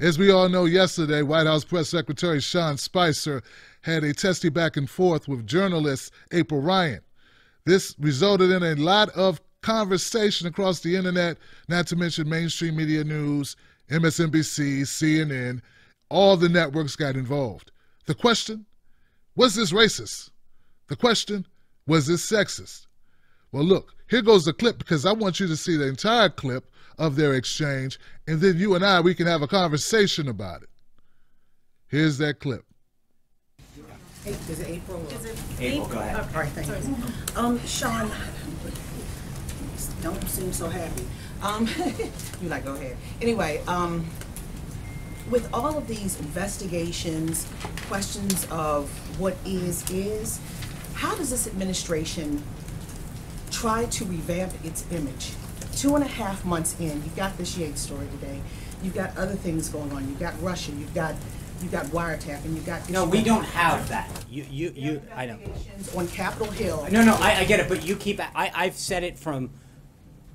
As we all know, yesterday, White House Press Secretary Sean Spicer had a testy back and forth with journalist April Ryan. This resulted in a lot of conversation across the internet, not to mention mainstream media news, MSNBC, CNN, all the networks got involved. The question, was this racist? The question, was this sexist? Well, look, here goes the clip because I want you to see the entire clip of their exchange, and then you and I, we can have a conversation about it. Here's that clip. Is it April? Is it April, go ahead. All right, thank you. Sean, don't seem so happy. You like, go ahead. Anyway, with all of these investigations, questions of what is, how does this administration try to revamp its image? 2.5 months in, you've got this Yates story today. You've got other things going on. You've got Russia. You've got wiretapping. You've got no. We don't have that. I know. On Capitol Hill. No. I get it, but you keep. I've said it from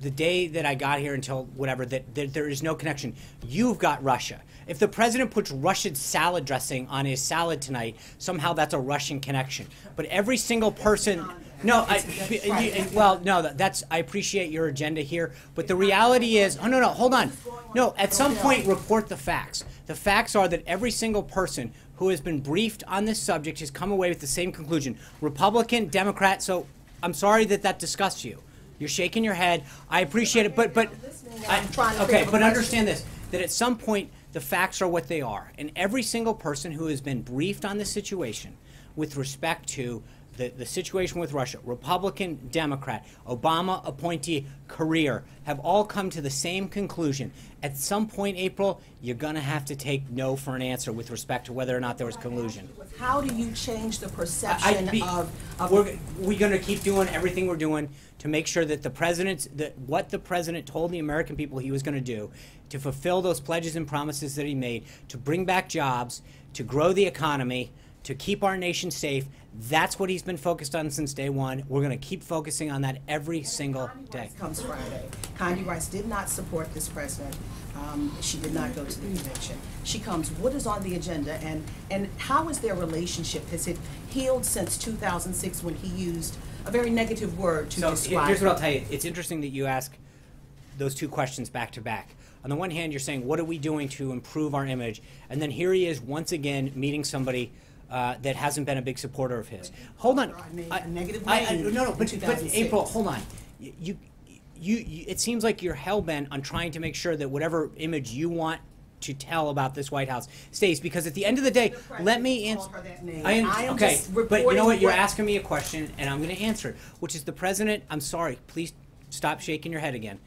the day that I got here until whatever that there is no connection. You've got Russia. If the president puts Russian salad dressing on his salad tonight, somehow that's a Russian connection. But every single person. No, that's I appreciate your agenda here, but the reality is, no, hold on. No, at some point report the facts. The facts are that every single person who has been briefed on this subject has come away with the same conclusion. Republican, Democrat, so I'm sorry that disgusts you. You're shaking your head. I appreciate it, but understand this, that at some point the facts are what they are. And every single person who has been briefed on this situation with respect to the situation with Russia, Republican, Democrat, Obama appointee, career, have all come to the same conclusion. At some point, April, you're going to have to take no for an answer with respect to whether or not there was collusion. How do you change the perception of we're going to keep doing everything we're doing to make sure that what the president told the American people he was going to do, to fulfill those pledges and promises that he made, to bring back jobs, to grow the economy, to keep our nation safe. That's what he's been focused on since day one. We're going to keep focusing on that every single day. Comes Friday. Condi Rice did not support this president. She did not go to the convention. She comes. What is on the agenda, and how is their relationship? Has it healed since 2006 when he used a very negative word to describe? Here's what I'll tell you. It's interesting that you ask those two questions back to back. On the one hand, you're saying, what are we doing to improve our image? And then here he is once again meeting somebody that hasn't been a big supporter of his. Hold on. But April, hold on. It seems like you're hell-bent on trying to make sure that whatever image you want to tell about this White House stays, because at the end of the day, let me answer. Okay, but you know what? You're asking me a question, and I'm going to answer it, which is the president. I'm sorry. Please stop shaking your head again.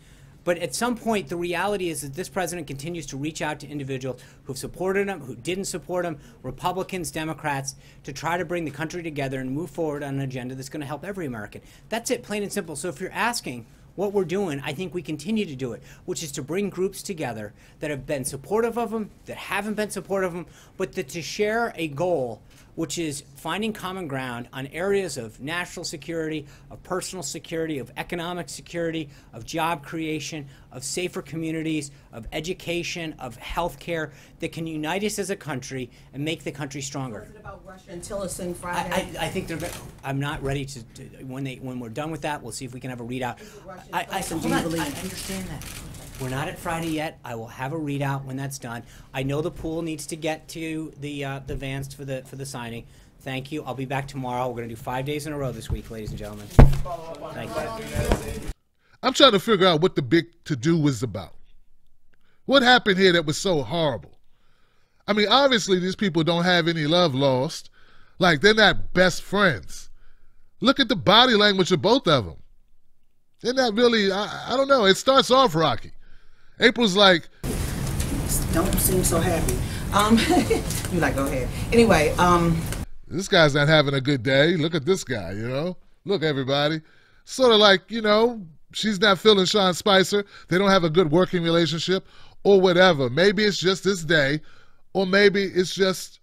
But at some point, the reality is that this president continues to reach out to individuals who've supported him, who didn't support him, Republicans, Democrats, to try to bring the country together and move forward on an agenda that's going to help every American. That's it, plain and simple. So if you're asking what we're doing, I think we continue to do it, which is to bring groups together that have been supportive of him, that haven't been supportive of him, but to share a goal, which is finding common ground on areas of national security, of personal security, of economic security, of job creation, of safer communities, of education, of health care, that can unite us as a country and make the country stronger. Was it about Russia and Tillerson Friday? I think I'm not ready to when we're done with that, we'll see if we can have a readout. I understand that. We're not at Friday yet. I will have a readout when that's done. I know the pool needs to get to the Vans for the signing. Thank you. I'll be back tomorrow. We're going to do 5 days in a row this week, ladies and gentlemen. Thank you. I'm trying to figure out what the big to-do was about. What happened here that was so horrible? I mean, obviously these people don't have any love lost. Like, they're not best friends. Look at the body language of both of them. They're not really, I don't know. It starts off rocky. April's like, don't seem so happy. You like, go ahead. Anyway, this guy's not having a good day. Look at this guy, you know. Look, everybody. Sort of like, you know, she's not feeling Sean Spicer. They don't have a good working relationship or whatever. Maybe it's just this day, or maybe it's just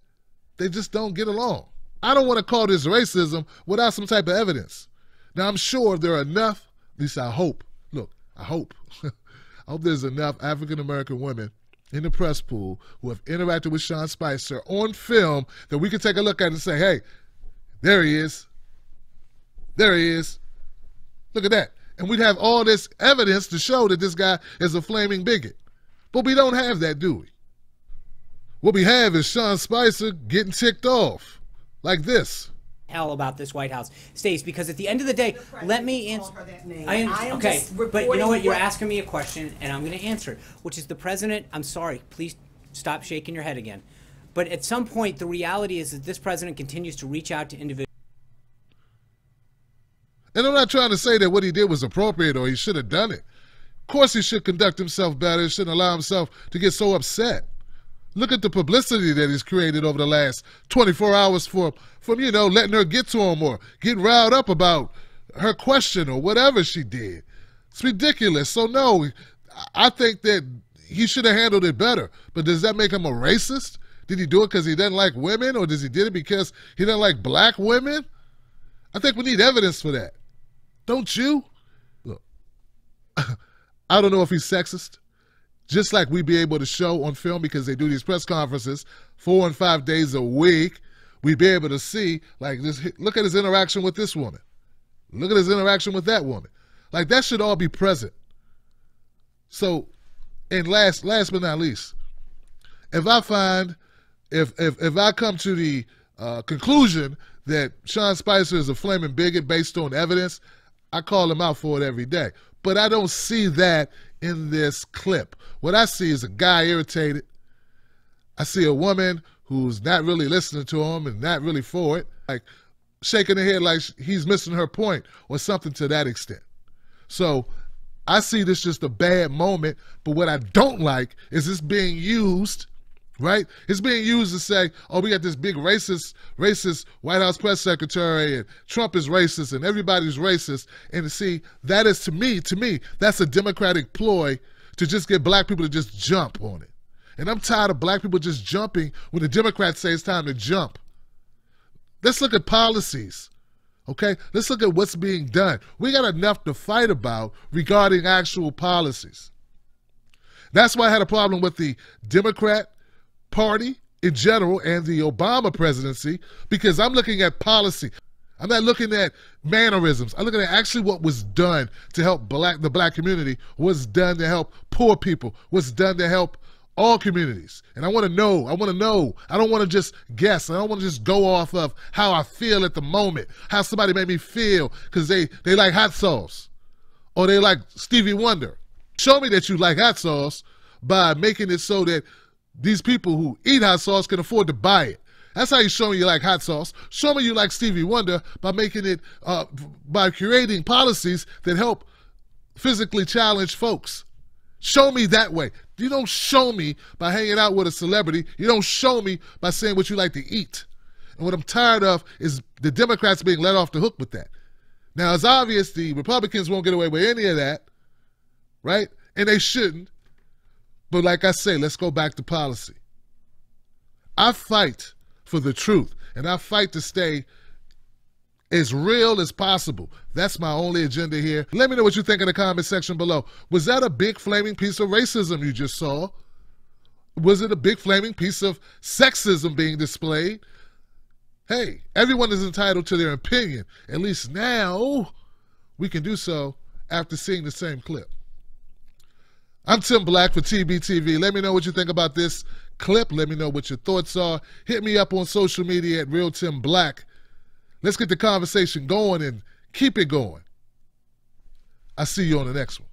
they just don't get along. I don't want to call this racism without some type of evidence. Now, I'm sure there are enough, at least I hope. Look, I hope. I hope there's enough African-American women in the press pool who have interacted with Sean Spicer on film that we can take a look at and say, hey, there he is. There he is. Look at that. And we'd have all this evidence to show that this guy is a flaming bigot. But we don't have that, do we? What we have is Sean Spicer getting ticked off like this. Hell about this White House stays, because at the end of the day, let me answer. Okay, but you know what? You're asking me a question, and I'm going to answer it, which is the president. I'm sorry. Please stop shaking your head again. But at some point, the reality is that this president continues to reach out to individuals. And I'm not trying to say that what he did was appropriate or he should have done it. Of course he should conduct himself better. He shouldn't allow himself to get so upset. Look at the publicity that he's created over the last 24 hours from letting her get to him or getting riled up about her question or whatever she did. It's ridiculous. So no, I think that he should have handled it better. But does that make him a racist? Did he do it because he doesn't like women, or does he did it because he doesn't like black women? I think we need evidence for that. Don't you? Look, I don't know if he's sexist. Just like we'd be able to show on film, because they do these press conferences 4 and 5 days a week, we'd be able to see, like, this. Look at his interaction with this woman. Look at his interaction with that woman. Like, that should all be present. So, and last but not least, if I find, if I come to the conclusion that Sean Spicer is a flaming bigot based on evidence, I call him out for it every day. But I don't see that in this clip. What I see is a guy irritated. I see a woman who's not really listening to him and not really for it, like shaking her head like he's missing her point or something to that extent. So I see this just a bad moment, but what I don't like is this being used, right? It's being used to say, oh, we got this big racist White House press secretary, and Trump is racist and everybody's racist. And to see, that is, to me, that's a Democratic ploy to just get black people to just jump on it. And I'm tired of black people just jumping when the Democrats say it's time to jump. Let's look at policies, okay? Let's look at what's being done. We got enough to fight about regarding actual policies. That's why I had a problem with the Democrat Party in general and the Obama presidency, because I'm looking at policy. I'm not looking at mannerisms. I'm looking at actually what was done to help the black community, what's done to help poor people, what's done to help all communities. And I want to know. I don't want to just guess. I don't want to just go off of how I feel at the moment, how somebody made me feel because they like hot sauce or they like Stevie Wonder. Show me that you like hot sauce by making it so that these people who eat hot sauce can afford to buy it. That's how you show me you like hot sauce. Show me you like Stevie Wonder by making it, by creating policies that help physically challenged folks. Show me that way. You don't show me by hanging out with a celebrity. You don't show me by saying what you like to eat. And what I'm tired of is the Democrats being let off the hook with that. Now, it's obvious the Republicans won't get away with any of that, right? And they shouldn't. But like I say, let's go back to policy. I fight for the truth, and I fight to stay as real as possible. That's my only agenda here. Let me know what you think in the comment section below. Was that a big flaming piece of racism you just saw? Was it a big flaming piece of sexism being displayed? Hey, everyone is entitled to their opinion. At least now we can do so after seeing the same clip. I'm Tim Black for TBTV. Let me know what you think about this clip. Let me know what your thoughts are. Hit me up on social media at Real Tim Black. Let's get the conversation going and keep it going. I'll see you on the next one.